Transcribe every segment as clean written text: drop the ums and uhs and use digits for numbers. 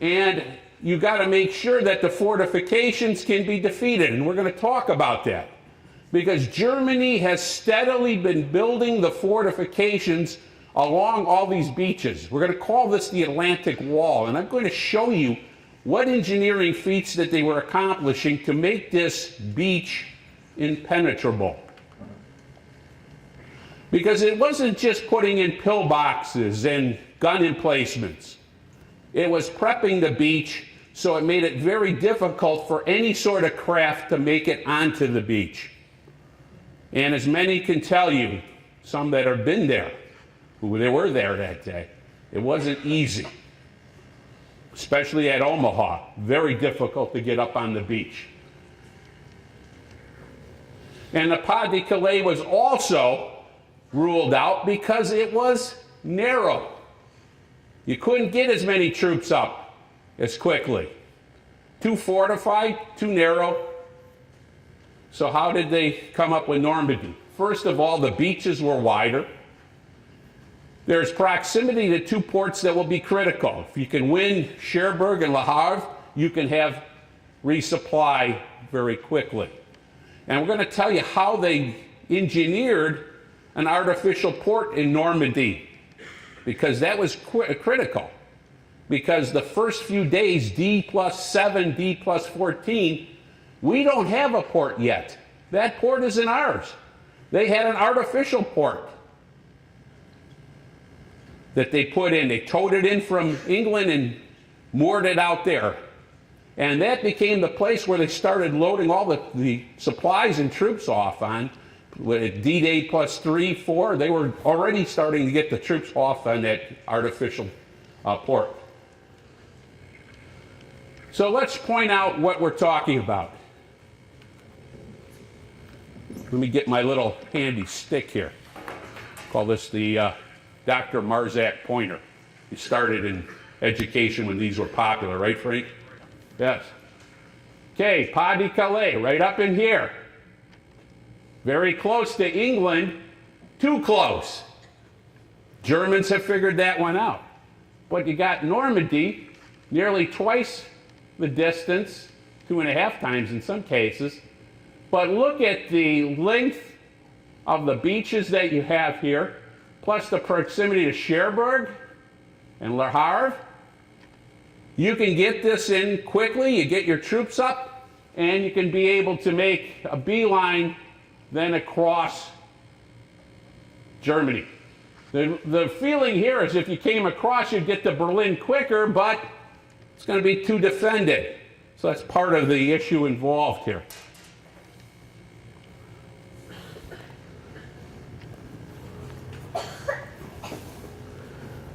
And you got to make sure that the fortifications can be defeated. And we're going to talk about that. Because Germany has steadily been building the fortifications along all these beaches. We're going to call this the Atlantic Wall. And I'm going to show you what engineering feats that they were accomplishing to make this beach impenetrable. Because it wasn't just putting in pillboxes and gun emplacements. It was prepping the beach so it made it very difficult for any sort of craft to make it onto the beach. And as many can tell you, some that have been there, who they were there that day, it wasn't easy. Especially at Omaha, very difficult to get up on the beach. And the Pas de Calais was also ruled out because it was narrow. You couldn't get as many troops up as quickly. Too fortified, too narrow. So how did they come up with Normandy? First of all, the beaches were wider. There's proximity to two ports that will be critical. If you can win Cherbourg and Le Havre, you can have resupply very quickly. And we're going to tell you how they engineered an artificial port in Normandy, because that was critical. Because the first few days, D+7, D+14, we don't have a port yet. That port isn't ours. They had an artificial port that they put in. They towed it in from England and moored it out there. And that became the place where they started loading all the supplies and troops off on. With D-Day +3, 4, they were already starting to get the troops off on that artificial port. So let's point out what we're talking about. Let me get my little handy stick here. Call this the Dr. Marzak pointer. He started in education when these were popular, right, Frank? Yes. Okay, Pas de Calais, right up in here. Very close to England, too close. Germans have figured that one out. But you got Normandy, nearly twice the distance, 2.5 times in some cases. But look at the length of the beaches that you have here, plus the proximity to Cherbourg and Le Havre. You can get this in quickly, you get your troops up, and you can be able to make a beeline then across Germany. The feeling here is if you came across, you'd get to Berlin quicker, but it's going to be too defended. So that's part of the issue involved here.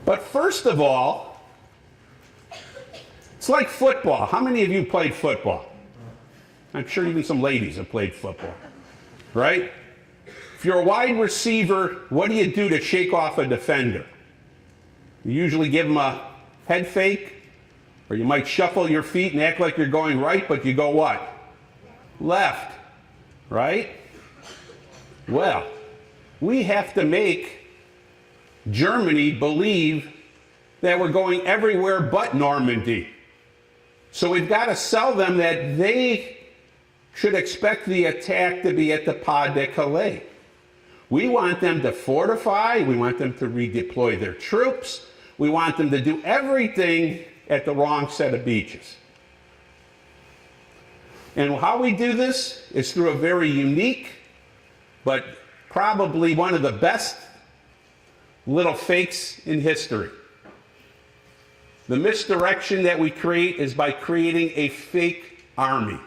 But first of all, it's like football. How many of you played football? I'm sure even some ladies have played football, right? If you're a wide receiver, what do you do to shake off a defender? You usually give them a head fake, or you might shuffle your feet and act like you're going right, but you go what? Left, right? Well, we have to make Germany believe that we're going everywhere but Normandy. So we've got to sell them that they should expect the attack to be at the Pas de Calais. We want them to fortify, we want them to redeploy their troops, we want them to do everything at the wrong set of beaches. And how we do this is through a very unique, but probably one of the best little fakes in history. The misdirection that we create is by creating a fake army.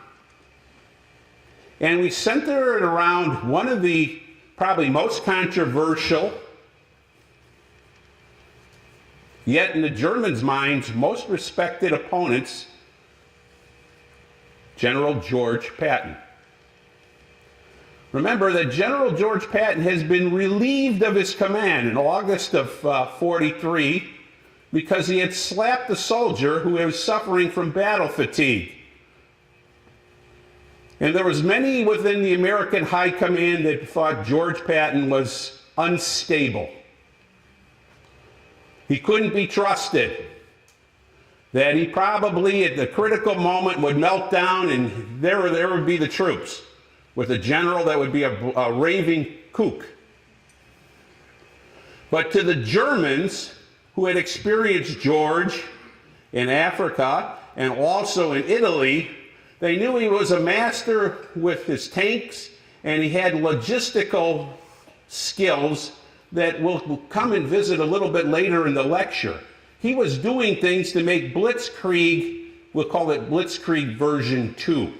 And we center it around one of the probably most controversial, yet in the Germans' minds, most respected opponents, General George Patton. Remember that General George Patton has been relieved of his command in August of 43 because he had slapped a soldier who was suffering from battle fatigue. And there was many within the American high command that thought George Patton was unstable. He couldn't be trusted. that he probably at the critical moment would melt down and there would be the troops with a general that would be a raving kook. But to the Germans who had experienced George in Africa and also in Italy, they knew he was a master with his tanks and he had logistical skills that we'll come and visit a little bit later in the lecture. He was doing things to make Blitzkrieg, we'll call it Blitzkrieg version 2.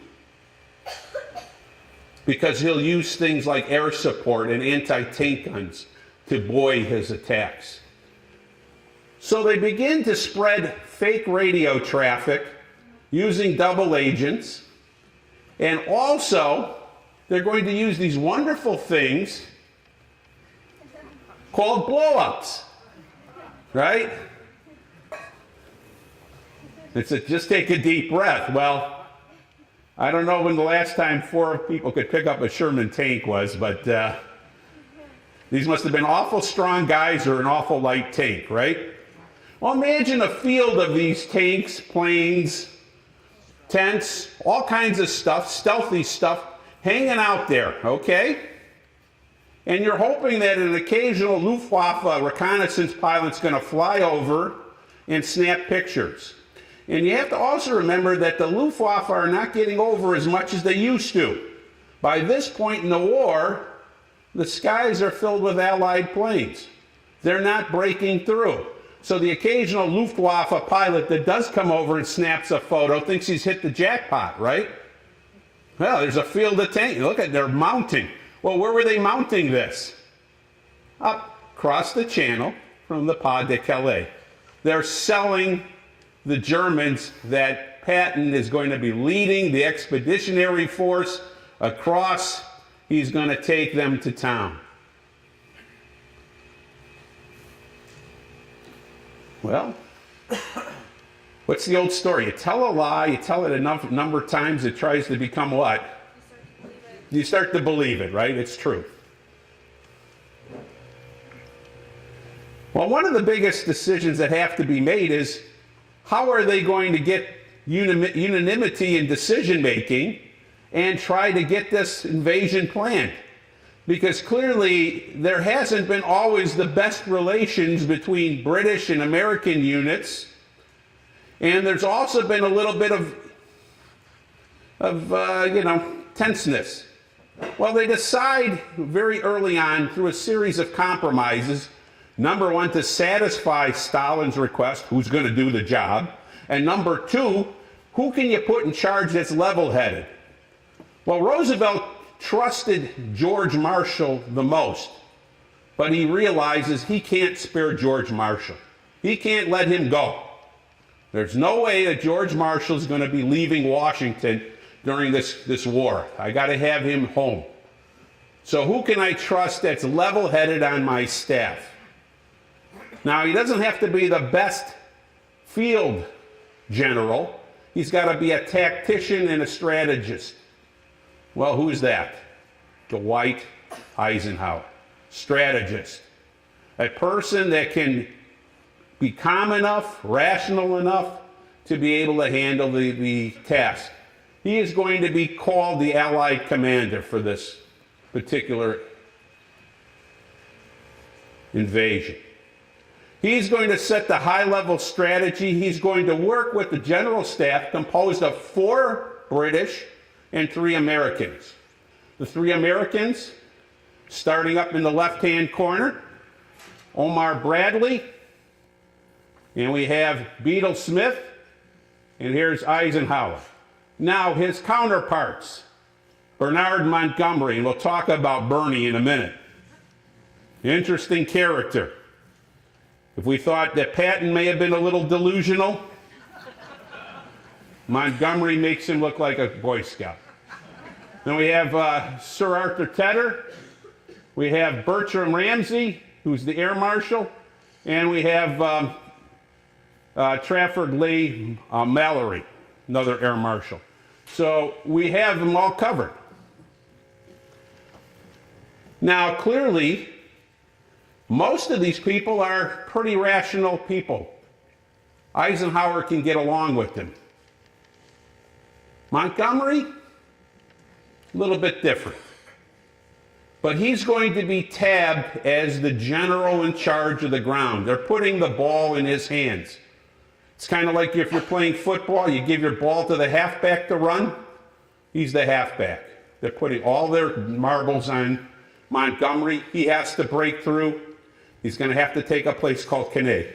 Because he'll use things like air support and anti-tank guns to buoy his attacks. So they begin to spread fake radio traffic using double agents. And also, they're going to use these wonderful things called blow-ups, right? Just take a deep breath. Well, I don't know when the last time 4 people could pick up a Sherman tank was, but these must have been awful strong guys or an awful light tank, right? Well, imagine a field of these tanks, planes, tents, all kinds of stuff, stealthy stuff, hanging out there, okay? And you're hoping that an occasional Luftwaffe reconnaissance pilot's going to fly over and snap pictures. And you have to also remember that the Luftwaffe are not getting over as much as they used to. By this point in the war, the skies are filled with Allied planes. They're not breaking through. So the occasional Luftwaffe pilot that does come over and snaps a photo thinks he's hit the jackpot, right? Well, there's a field of tanks. Look at, they're mounting. Well, where were they mounting this? Up across the channel from the Pas de Calais. They're selling the Germans that Patton is going to be leading the expeditionary force across. He's going to take them to town. Well, what's the old story? You tell a lie, you tell it enough number of times, it tries to become what? You start to believe it, right? It's true. Well, one of the biggest decisions that have to be made is how are they going to get unanimity in decision making and try to get this invasion planned? Because clearly there hasn't been always the best relations between British and American units. And there's also been a little bit of tenseness. Well, they decide very early on through a series of compromises, number one, to satisfy Stalin's request, who's going to do the job, and number two, who can you put in charge that's level-headed? Well, Roosevelt trusted George Marshall the most, but he realizes he can't spare George Marshall. He can't let him go. There's no way that George Marshall is going to be leaving Washington during this war. I got to have him home. So who can I trust that's level-headed on my staff? Now, he doesn't have to be the best field general. He's got to be a tactician and a strategist. Well, who's that? Dwight Eisenhower. Strategist. A person that can be calm enough, rational enough to be able to handle the task. He is going to be called the Allied commander for this particular invasion. He's going to set the high-level strategy. He's going to work with the general staff composed of 4 British and 3 Americans. The 3 Americans, starting up in the left-hand corner, Omar Bradley, and we have Bedell Smith, and here's Eisenhower. Now, his counterparts, Bernard Montgomery, and we'll talk about Bernie in a minute. Interesting character. If we thought that Patton may have been a little delusional, Montgomery makes him look like a Boy Scout. Then we have Sir Arthur Tedder. We have Bertram Ramsay, who's the Air Marshal. And we have Trafford Lee Mallory, another Air Marshal. So we have them all covered. Now, clearly, most of these people are pretty rational people. Eisenhower can get along with him. Montgomery, a little bit different. But he's going to be tabbed as the general in charge of the ground. They're putting the ball in his hands. It's kind of like if you're playing football, you give your ball to the halfback to run. He's the halfback. They're putting all their marbles on Montgomery. He has to break through. He's going to have to take a place called Cannae.